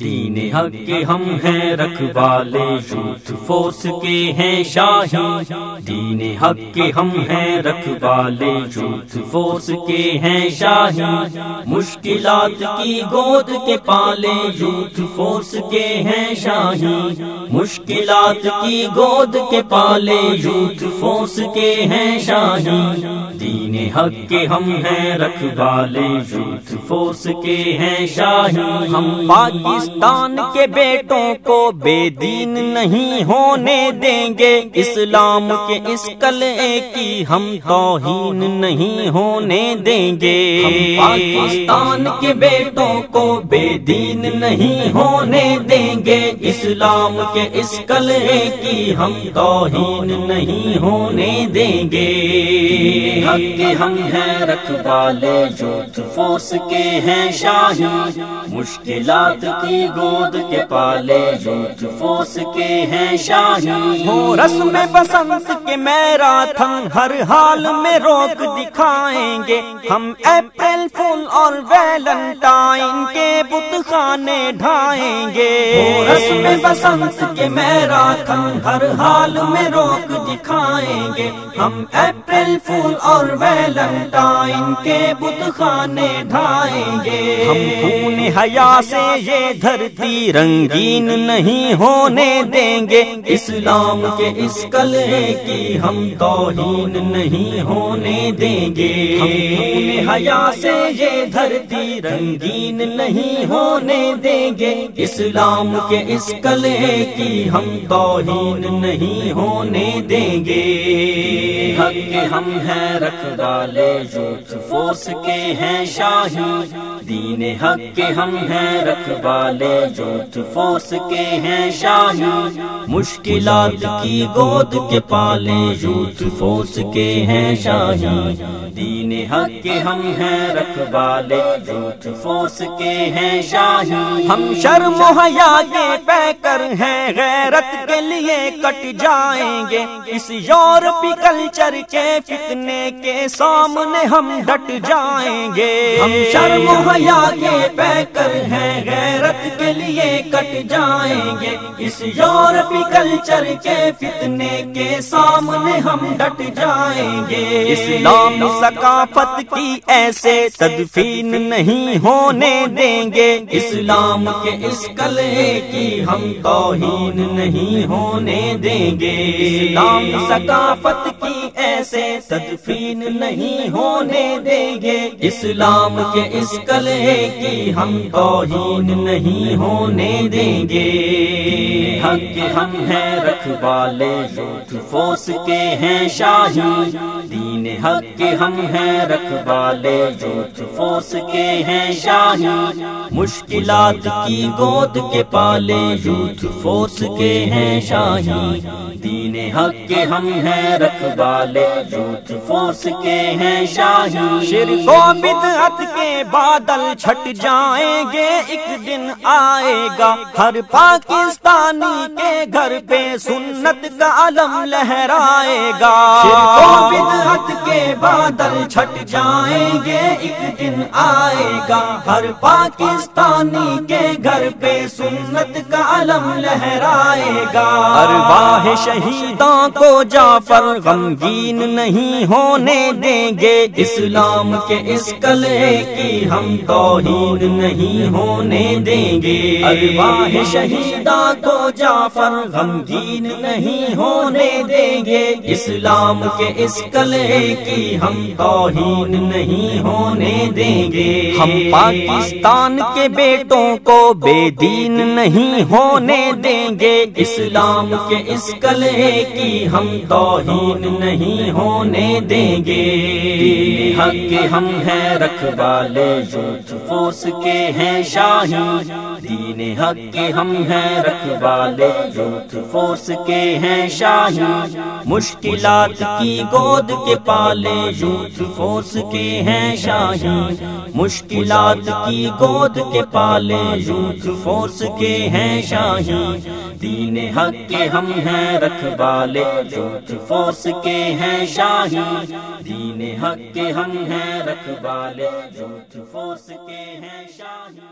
دین حق کے ہم ہیں رکھوالے، یوتھ فورس کے ہیں شاہی۔ دین حق کے ہم ہیں رکھوالے، یوتھ فورس کے ہیں شاہی۔ مشکلات کی گود کے پالے، یوتھ فورس کے ہیں شاہی۔ مشکلات کی گود کے پالے، یوتھ فورس کے ہیں شاہی۔ دین حق کے ہم ہیں رکھوالے، یوتھ فورس کے ہیں شاہی۔ ہم پاکستان کے بیٹوں کو بے دین نہیں ہونے دیں گے، اسلام کے اس قلعے کی ہم توہین نہیں ہونے دیں گے۔ ہم پاکستان کے بیٹوں کو بے دین نہیں ہونے دیں گے، اسلام کے اس قلعے کی ہم توہین نہیں ہونے دیں گے۔ حق کے ہم ہیں رکھوالے، یوتھ فورس کے ہیں شاہی۔ مشکلات کی گود کے پالے، یوتھ فورس کے ہیں شاہی۔ ہو رسم بسنت کے میراتھن ہر حال میں روک دکھائیں گے، ہم اپریل فول اور ویلنٹائن کے بت خانے ڈھائیں گے۔ ہو رسم بسنت کے میراتھن ہر حال میں روک دکھائیں گے، ہم اپریل فول اور ویلنٹائن کے بت خانے ڈھائیں گے۔ ہم خون حیا سے یہ دھرتی رنگین نہیں ہونے دیں گے، اسلام کے اس قلعے کی ہم توہین نہیں ہونے دیں گے۔ ہم خون حیا سے یہ دھرتی رنگین نہیں ہونے دیں گے، اسلام کے اس قلعے کی ہم توہین نہیں ہونے دیں گے۔ حق کے ہم ہیں رکھوالے، یوتھ فورس کے ہیں شاہی۔ دین حق کے ہم ہیں رکھوالے، یوتھ فورس کے ہیں شاہی۔ مشکلات کی گود کے پالے، یوتھ فورس کے ہیں شاہی۔ دین حق کے ہم ہیں رکھوالے، یوتھ فورس کے ہیں شاہی۔ ہم شرم و حیا کے پیکر ہیں، غیرت کے لیے کٹ جائیں گے، اس یورپی کلچر کے فتنے کے سامنے ہم ڈٹ جائیں گے۔ ہم شرم و حیا کے پیکر ہیں، غیرت کے لیے کٹ جائیں گے، اس یورپی کلچر کے فتنے کے سامنے ہم ڈٹ جائیں گے۔ اسلامی ثقافت کی ایسے تدفین نہیں ہونے دیں گے، اسلام کے اس قلعے کی ہم توہین نہیں ہونے دیں گے۔ اسلامی ثقافت کی ایسے تدفین نہیں ہونے دیں گے، اسلام کے اس قلعے کی ہم توہین نہیں ہونے دیں گے۔ حق کے ہم ہیں رکھوالے، یوتھ فورس کے ہیں شاہی۔ دین حق کے ہم ہیں رکھوالے، یوتھ فورس کے ہیں شاہی۔ مشکلات کی گود کے پالے، یوتھ فورس کے ہیں شاہی۔ دین حق کے ہم ہیں رکھوالے، یوتھ فورس کے ہیں شاہی۔ شرک و بدعت کے بادل چھٹ جائیں گے، ایک دن آئے گا ہر پاکستانی کے گھر پہ سنت کا علم لہرائے گا۔ شرک و بدعت کے بادل چھٹ جائیں گے، ایک دن آئے گا ہر پاکستانی کے گھر پہ سنت کا علم لہرائے گا۔ ارواح شہیدوں کو جعفر غمگین نہیں ہونے دیں گے، اسلام کے اس قلعے کی ہم توہین نہیں ہونے دیں گے۔ ارواح شہیدوں کو جعفر غمگین نہیں ہونے دیں گے، اسلام کے اس قلعے کی ہم توہین نہیں ہونے دیں گے۔ ہم پاکستان کے بیٹوں کو بے دین نہیں ہونے دیں گے، اسلام کے اس قلعے کی ہم توہین نہیں ہونے دیں گے۔ حق کے ہم ہیں رکھوالے، یوتھ فورس کے ہیں شاہی۔ دین حق کے ہم ہیں رکھوالے، یوتھ فورس کے ہیں شاہی۔ مشکلات کی گود کے پالے، یوتھ فورس کے ہیں شاہی۔ مشکلات کی گود کے پالے، یوتھ فورس کے ہیں شاہی۔ دین حق کے ہم ہیں رکھوالے، یوتھ فورس کے ہیں شاہی۔ دین حق کے ہم ہیں رکھوالے، یوتھ فورس کے ہیں شاہی۔